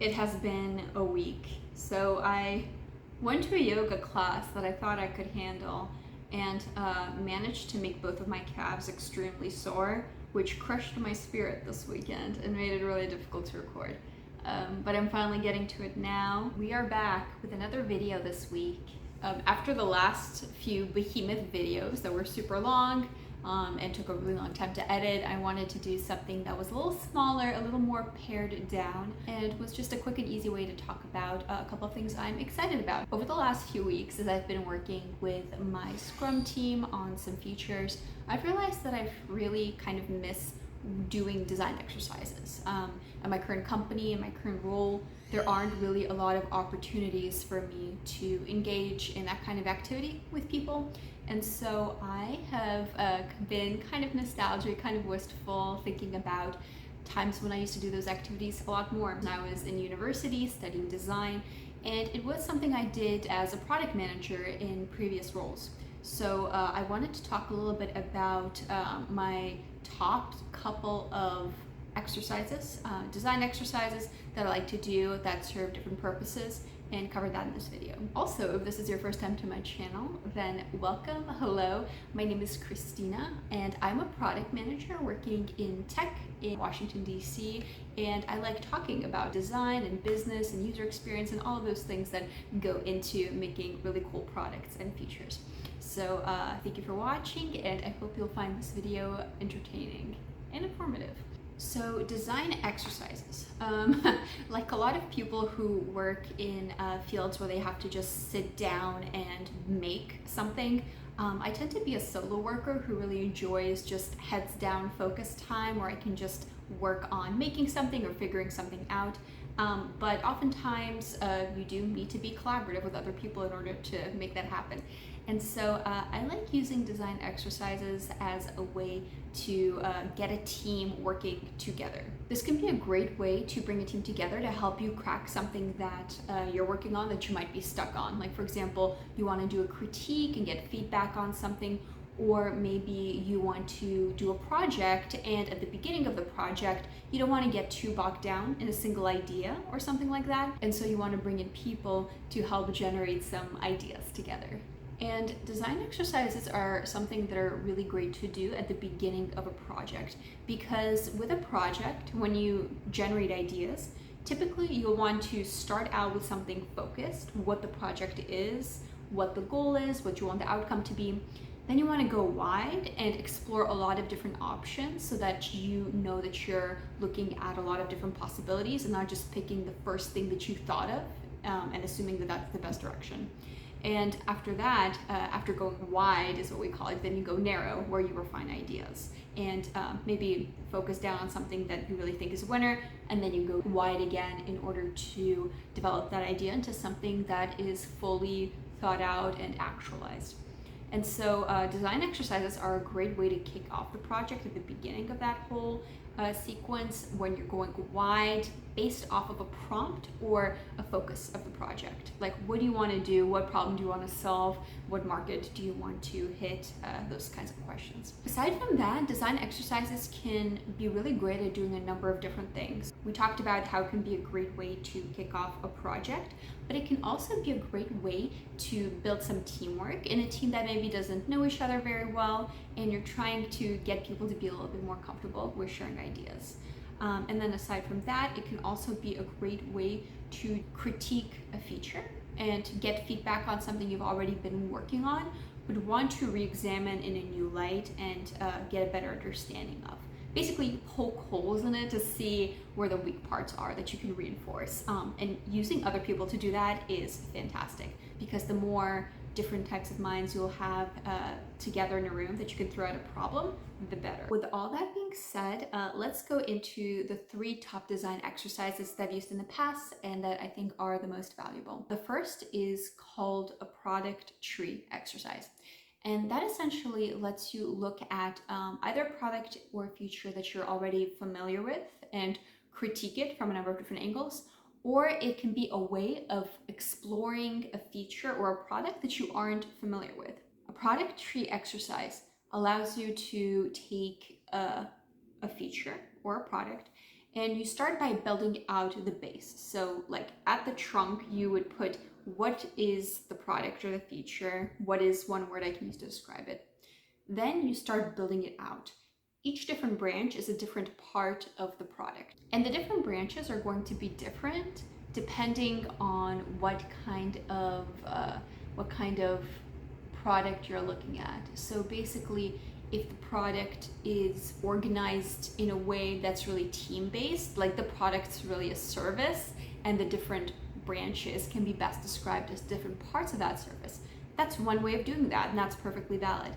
It has been a week. So I went to a yoga class that I thought I could handle and managed to make both of my calves extremely sore, which crushed my spirit this weekend and made it really difficult to record. But I'm finally getting to it now. We are back with another video this week. After the last few behemoth videos that were super long, and took a really long time to edit, I wanted to do something that was a little smaller, a little more pared down, and it was just a quick and easy way to talk about a couple of things I'm excited about. Over the last few weeks, as I've been working with my Scrum team on some features, I've realized that I've really kind of missed doing design exercises. At my current company, in my current role, there aren't really a lot of opportunities for me to engage in that kind of activity with people. And so I have been kind of nostalgic, kind of wistful, thinking about times when I used to do those activities a lot more. When I was in university studying design, and it was something I did as a product manager in previous roles. So I wanted to talk a little bit about my top couple of exercises, design exercises that I like to do that serve different purposes, and cover that in this video. Also, if this is your first time to my channel, then welcome, hello. My name is Kristina, and I'm a product manager working in tech in Washington, D.C., and I like talking about design and business and user experience and all of those things that go into making really cool products and features. So thank you for watching, and I hope you'll find this video entertaining and informative. So design exercises. Like a lot of people who work in fields where they have to just sit down and make something, I tend to be a solo worker who really enjoys just heads down focus time where I can just work on making something or figuring something out. But oftentimes you do need to be collaborative with other people in order to make that happen. And so I like using design exercises as a way to get a team working together. This can be a great way to bring a team together to help you crack something that you're working on that you might be stuck on. Like, for example, you want to do a critique and get feedback on something, or maybe you want to do a project, and at the beginning of the project you don't want to get too bogged down in a single idea or something like that, and so you want to bring in people to help generate some ideas together. And design exercises are something that are really great to do at the beginning of a project, because with a project, when you generate ideas, typically you'll want to start out with something focused, what the project is, what the goal is, what you want the outcome to be. Then you want to go wide and explore a lot of different options so that you know that you're looking at a lot of different possibilities and not just picking the first thing that you thought of and assuming that that's the best direction. And after that, after going wide is what we call it, then you go narrow, where you refine ideas and maybe focus down on something that you really think is a winner, and then you go wide again in order to develop that idea into something that is fully thought out and actualized. And so design exercises are a great way to kick off the project at the beginning of that whole sequence, when you're going wide based off of a prompt or a focus of the project. Like, what do you want to do? What problem do you want to solve? What market do you want to hit? Those kinds of questions. Aside from that, design exercises can be really great at doing a number of different things. We talked about how it can be a great way to kick off a project, but it can also be a great way to build some teamwork in a team that maybe doesn't know each other very well, and you're trying to get people to be a little bit more comfortable with sharing ideas. And then aside from that, it can also be a great way to critique a feature and to get feedback on something you've already been working on, but want to re-examine in a new light and get a better understanding of. Basically, you poke holes in it to see where the weak parts are that you can reinforce. And using other people to do that is fantastic, because the more different types of minds you'll have together in a room that you can throw at a problem, the better. With all that being said, let's go into the 3 top design exercises that I've used in the past and that I think are the most valuable. The first is called a product tree exercise. And that essentially lets you look at either a product or a feature that you're already familiar with and critique it from a number of different angles, or it can be a way of exploring a feature or a product that you aren't familiar with. A product tree exercise allows you to take a feature or a product And you start by building out the base. So like at the trunk, you would put what is the product or the feature, what is one word I can use to describe it. Then you start building it out. Each different branch is a different part of the product. And the different branches are going to be different depending on what kind of product you're looking at. So basically, if the product is organized in a way that's really team-based, like the product's really a service and the different branches can be best described as different parts of that service, that's one way of doing that, and that's perfectly valid.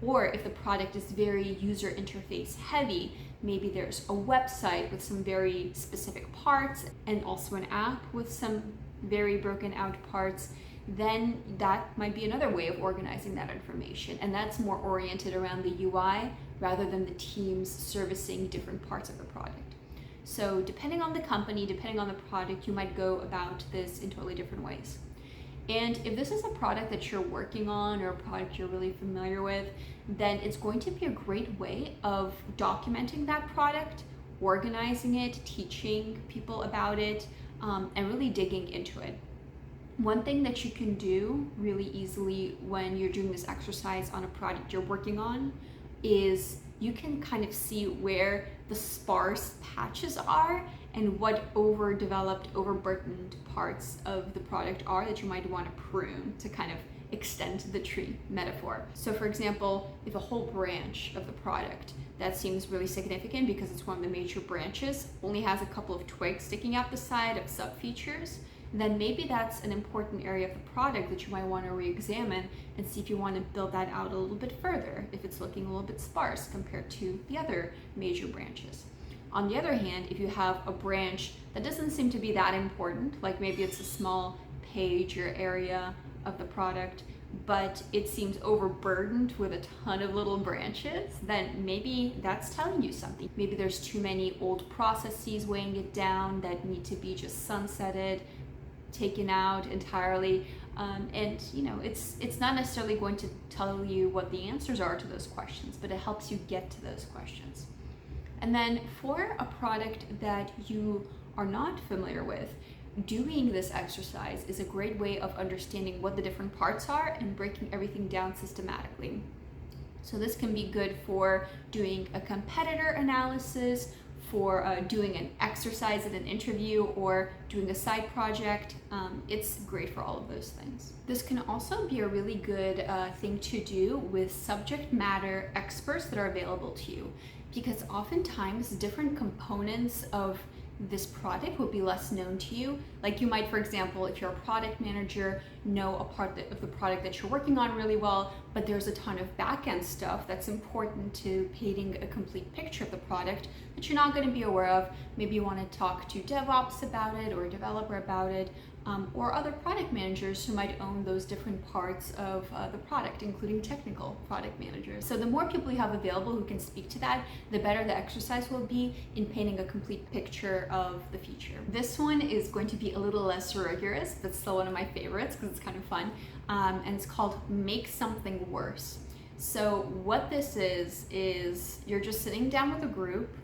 Or if the product is very user interface heavy, maybe there's a website with some very specific parts and also an app with some very broken out parts, then that might be another way of organizing that information. And that's more oriented around the UI rather than the teams servicing different parts of the product. So depending on the company, depending on the product, you might go about this in totally different ways. And if this is a product that you're working on or a product you're really familiar with, then it's going to be a great way of documenting that product, organizing it, teaching people about it, and really digging into it. One thing that you can do really easily when you're doing this exercise on a project you're working on is you can kind of see where the sparse patches are and what overdeveloped, overburdened parts of the product are that you might want to prune to kind of extend the tree metaphor. So for example, if a whole branch of the product that seems really significant because it's one of the major branches only has a couple of twigs sticking out the side of sub-features, then maybe that's an important area of the product that you might want to re-examine and see if you want to build that out a little bit further, if it's looking a little bit sparse compared to the other major branches. On the other hand, if you have a branch that doesn't seem to be that important, like maybe it's a small page or area of the product, but it seems overburdened with a ton of little branches, then maybe that's telling you something. Maybe there's too many old processes weighing it down that need to be just sunsetted, taken out entirely, and you know, it's not necessarily going to tell you what the answers are to those questions, but it helps you get to those questions. And then for a product that you are not familiar with, doing this exercise is a great way of understanding what the different parts are and breaking everything down systematically. So this can be good for doing a competitor analysis, for doing an exercise at an interview, or doing a side project. It's great for all of those things. This can also be a really good thing to do with subject matter experts that are available to you, because oftentimes different components of this product will be less known to you. Like you might, for example, if you're a product manager, know a part of the product that you're working on really well, but there's a ton of back-end stuff that's important to painting a complete picture of the product that you're not going to be aware of. Maybe you want to talk to DevOps about it or a developer about it, or other product managers who might own those different parts of the product, including technical product managers. So the more people you have available who can speak to that, the better the exercise will be in painting a complete picture of the feature. This one is going to be a little less rigorous, but still one of my favorites because it's kind of fun, and it's called Make Something Worse. So what this is you're just sitting down with a group,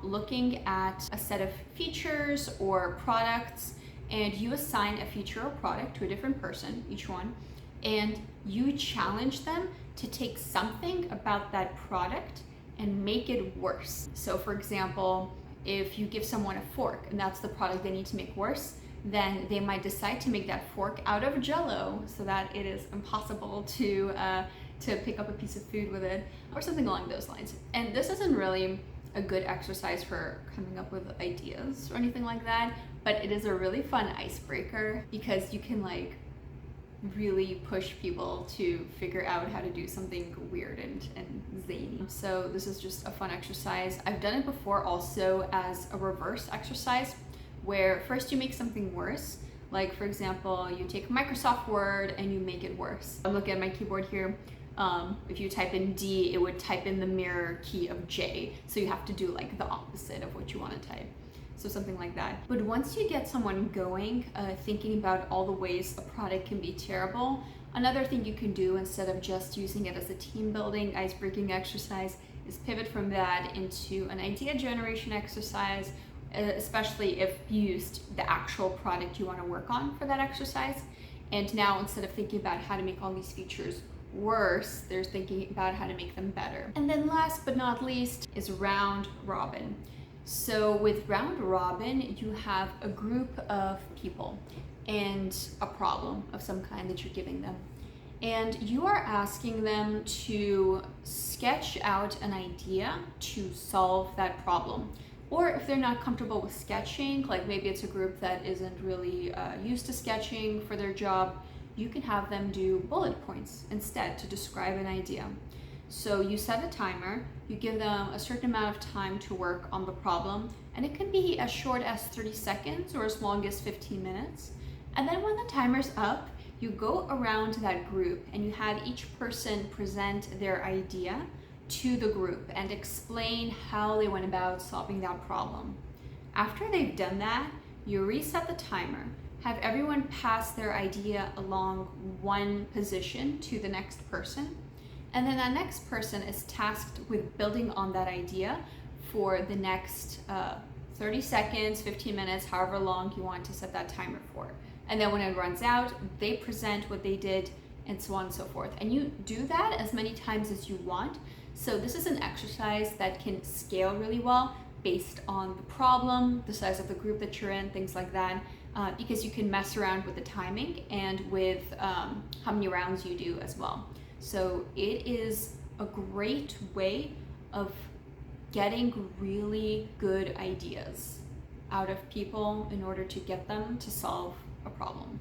looking at a set of features or products, and you assign a feature or product to a different person, each one, and you challenge them to take something about that product and make it worse. So for example, if you give someone a fork and that's the product they need to make worse, then they might decide to make that fork out of Jell-O so that it is impossible to pick up a piece of food with it, or something along those lines. And this isn't really a good exercise for coming up with ideas or anything like that, but it is a really fun icebreaker because you can like really push people to figure out how to do something weird and zany. So this is just a fun exercise. I've done it before also as a reverse exercise, where first you make something worse. Like for example, you take Microsoft Word and you make it worse. I'm looking at my keyboard here. If you type in D, it would type in the mirror key of J. So you have to do like the opposite of what you want to type. So something like that. But once you get someone going, thinking about all the ways a product can be terrible, another thing you can do instead of just using it as a team building, ice breaking exercise is pivot from that into an idea generation exercise, especially if you used the actual product you want to work on for that exercise. And now instead of thinking about how to make all these features worse, they're thinking about how to make them better. And then last but not least is round robin. So with round robin, you have a group of people and a problem of some kind that you're giving them. And you are asking them to sketch out an idea to solve that problem. Or if they're not comfortable with sketching, like maybe it's a group that isn't really used to sketching for their job, you can have them do bullet points instead to describe an idea. So you set a timer, you give them a certain amount of time to work on the problem, and it can be as short as 30 seconds or as long as 15 minutes. And then when the timer's up, you go around that group and you have each person present their idea to the group and explain how they went about solving that problem. After they've done that, you reset the timer, have everyone pass their idea along one position to the next person, and then that next person is tasked with building on that idea for the next 30 seconds, 15 minutes, however long you want to set that timer for. And then when it runs out, they present what they did and so on and so forth. And you do that as many times as you want. So this is an exercise that can scale really well based on the problem, the size of the group that you're in, things like that, because you can mess around with the timing and with how many rounds you do as well. So it is a great way of getting really good ideas out of people in order to get them to solve a problem.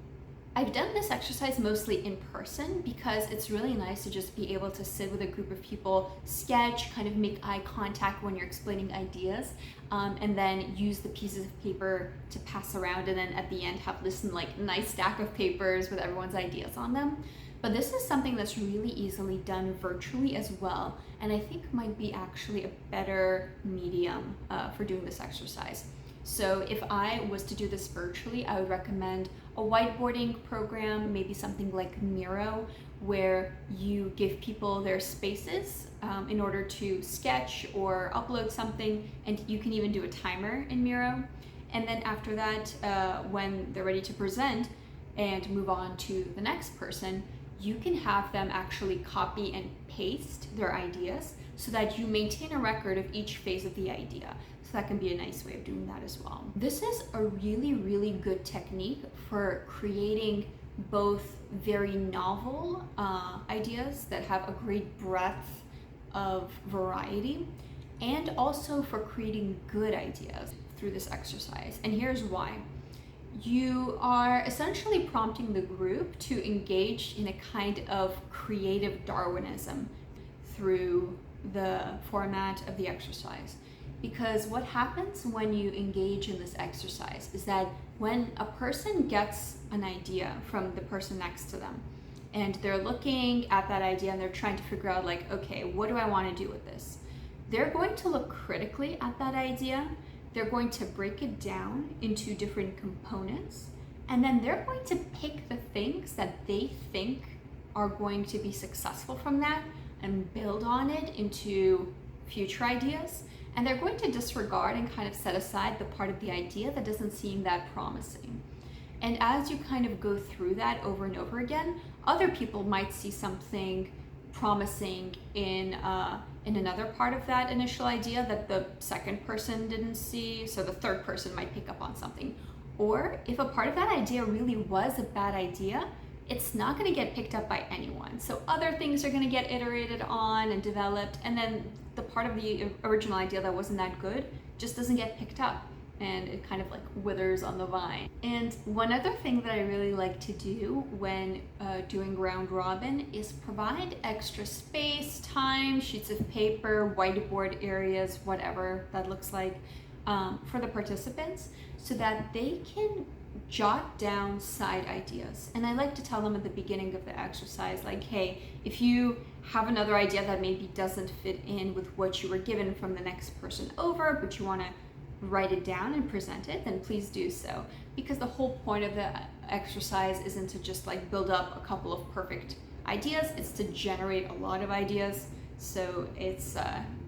I've done this exercise mostly in person because it's really nice to just be able to sit with a group of people, sketch, kind of make eye contact when you're explaining ideas, and then use the pieces of paper to pass around, and then at the end have this like nice stack of papers with everyone's ideas on them. But this is something that's really easily done virtually as well, and I think might be actually a better medium for doing this exercise. So if I was to do this virtually, I would recommend a whiteboarding program, maybe something like Miro, where you give people their spaces in order to sketch or upload something, and you can even do a timer in Miro. And then after that, when they're ready to present and move on to the next person, you can have them actually copy and paste their ideas so that you maintain a record of each phase of the idea. So that can be a nice way of doing that as well. This is a really, really good technique for creating both very novel ideas that have a great breadth of variety, and also for creating good ideas through this exercise. And here's why. You are essentially prompting the group to engage in a kind of creative Darwinism through the format of the exercise. Because what happens when you engage in this exercise is that when a person gets an idea from the person next to them, and they're looking at that idea and they're trying to figure out like, okay, what do I want to do with this? They're going to look critically at that idea. They're going to break it down into different components, and then they're going to pick the things that they think are going to be successful from that and build on it into future ideas. And they're going to disregard and kind of set aside the part of the idea that doesn't seem that promising. And as you kind of go through that over and over again, other people might see something promising in another part of that initial idea that the second person didn't see, so the third person might pick up on something. Or if a part of that idea really was a bad idea, it's not going to get picked up by anyone. So other things are going to get iterated on and developed, and then the part of the original idea that wasn't that good just doesn't get picked up, and it kind of like withers on the vine. And one other thing that I really like to do when doing round robin is provide extra space, time, sheets of paper, whiteboard areas, whatever that looks like, for the participants so that they can jot down side ideas. And I like to tell them at the beginning of the exercise, like, hey, if you have another idea that maybe doesn't fit in with what you were given from the next person over, but you want to write it down and present it, then please do so. Because the whole point of the exercise isn't to just like build up a couple of perfect ideas, it's to generate a lot of ideas. So it's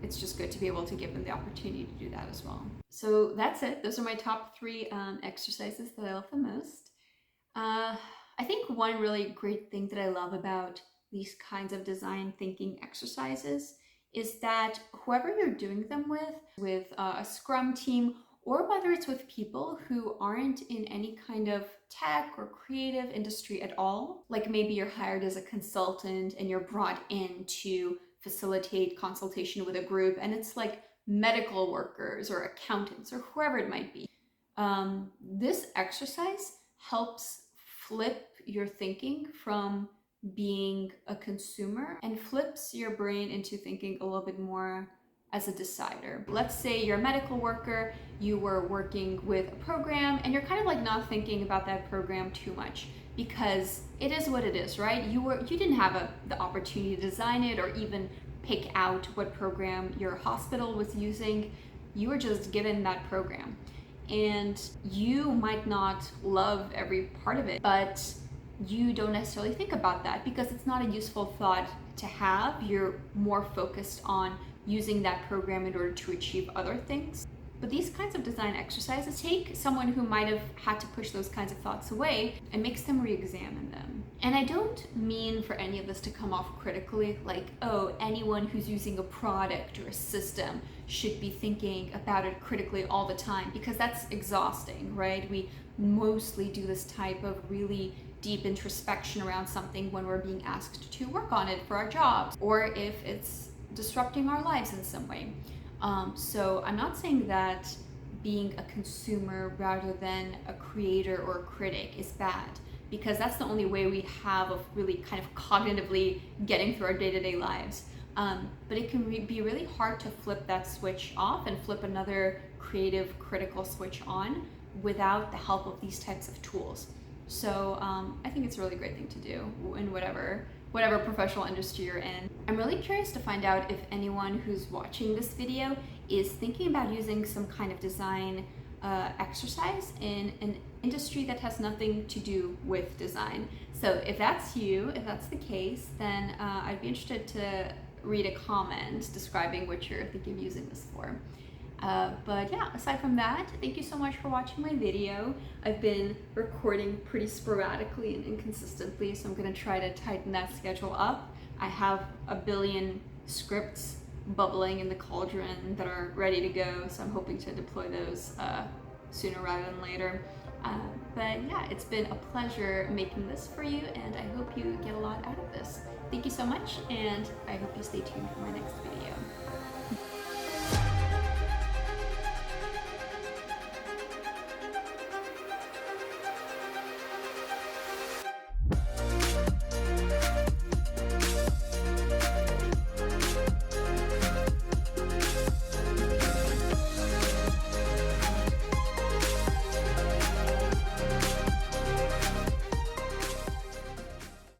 it's just good to be able to give them the opportunity to do that as well. So that's it. Those are my top 3 exercises that I love the most. I think one really great thing that I love about these kinds of design thinking exercises is that whoever you're doing them with a Scrum team, or whether it's with people who aren't in any kind of tech or creative industry at all, like maybe you're hired as a consultant and you're brought in to facilitate consultation with a group, and it's like medical workers or accountants or whoever it might be. This exercise helps flip your thinking from being a consumer and flips your brain into thinking a little bit more as a decider. Let's say you're a medical worker, you were working with a program, and you're kind of like not thinking about that program too much because it is what it is, right? You didn't have the opportunity to design it or even pick out what program your hospital was using. You were just given that program. And you might not love every part of it, but you don't necessarily think about that because it's not a useful thought to have. You're more focused on using that program in order to achieve other things. But these kinds of design exercises take someone who might have had to push those kinds of thoughts away and makes them re-examine them. And I don't mean for any of this to come off critically, like, oh, anyone who's using a product or a system should be thinking about it critically all the time, because that's exhausting, right? We mostly do this type of really deep introspection around something when we're being asked to work on it for our jobs, or if it's disrupting our lives in some way. So I'm not saying that being a consumer rather than a creator or a critic is bad, because that's the only way we have of really kind of cognitively getting through our day-to-day lives. But it can be really hard to flip that switch off and flip another creative, critical switch on without the help of these types of tools. So I think it's a really great thing to do in whatever professional industry you're in. I'm really curious to find out if anyone who's watching this video is thinking about using some kind of design exercise in an industry that has nothing to do with design. So if that's you, if that's the case, then I'd be interested to read a comment describing what you're thinking of using this for. But yeah, aside from that, thank you so much for watching my video. I've been recording pretty sporadically and inconsistently, so I'm gonna try to tighten that schedule up. I have a billion scripts bubbling in the cauldron that are ready to go, so I'm hoping to deploy those sooner rather than later. But yeah, it's been a pleasure making this for you, and I hope you get a lot out of this. Thank you so much, and I hope you stay tuned for my next video.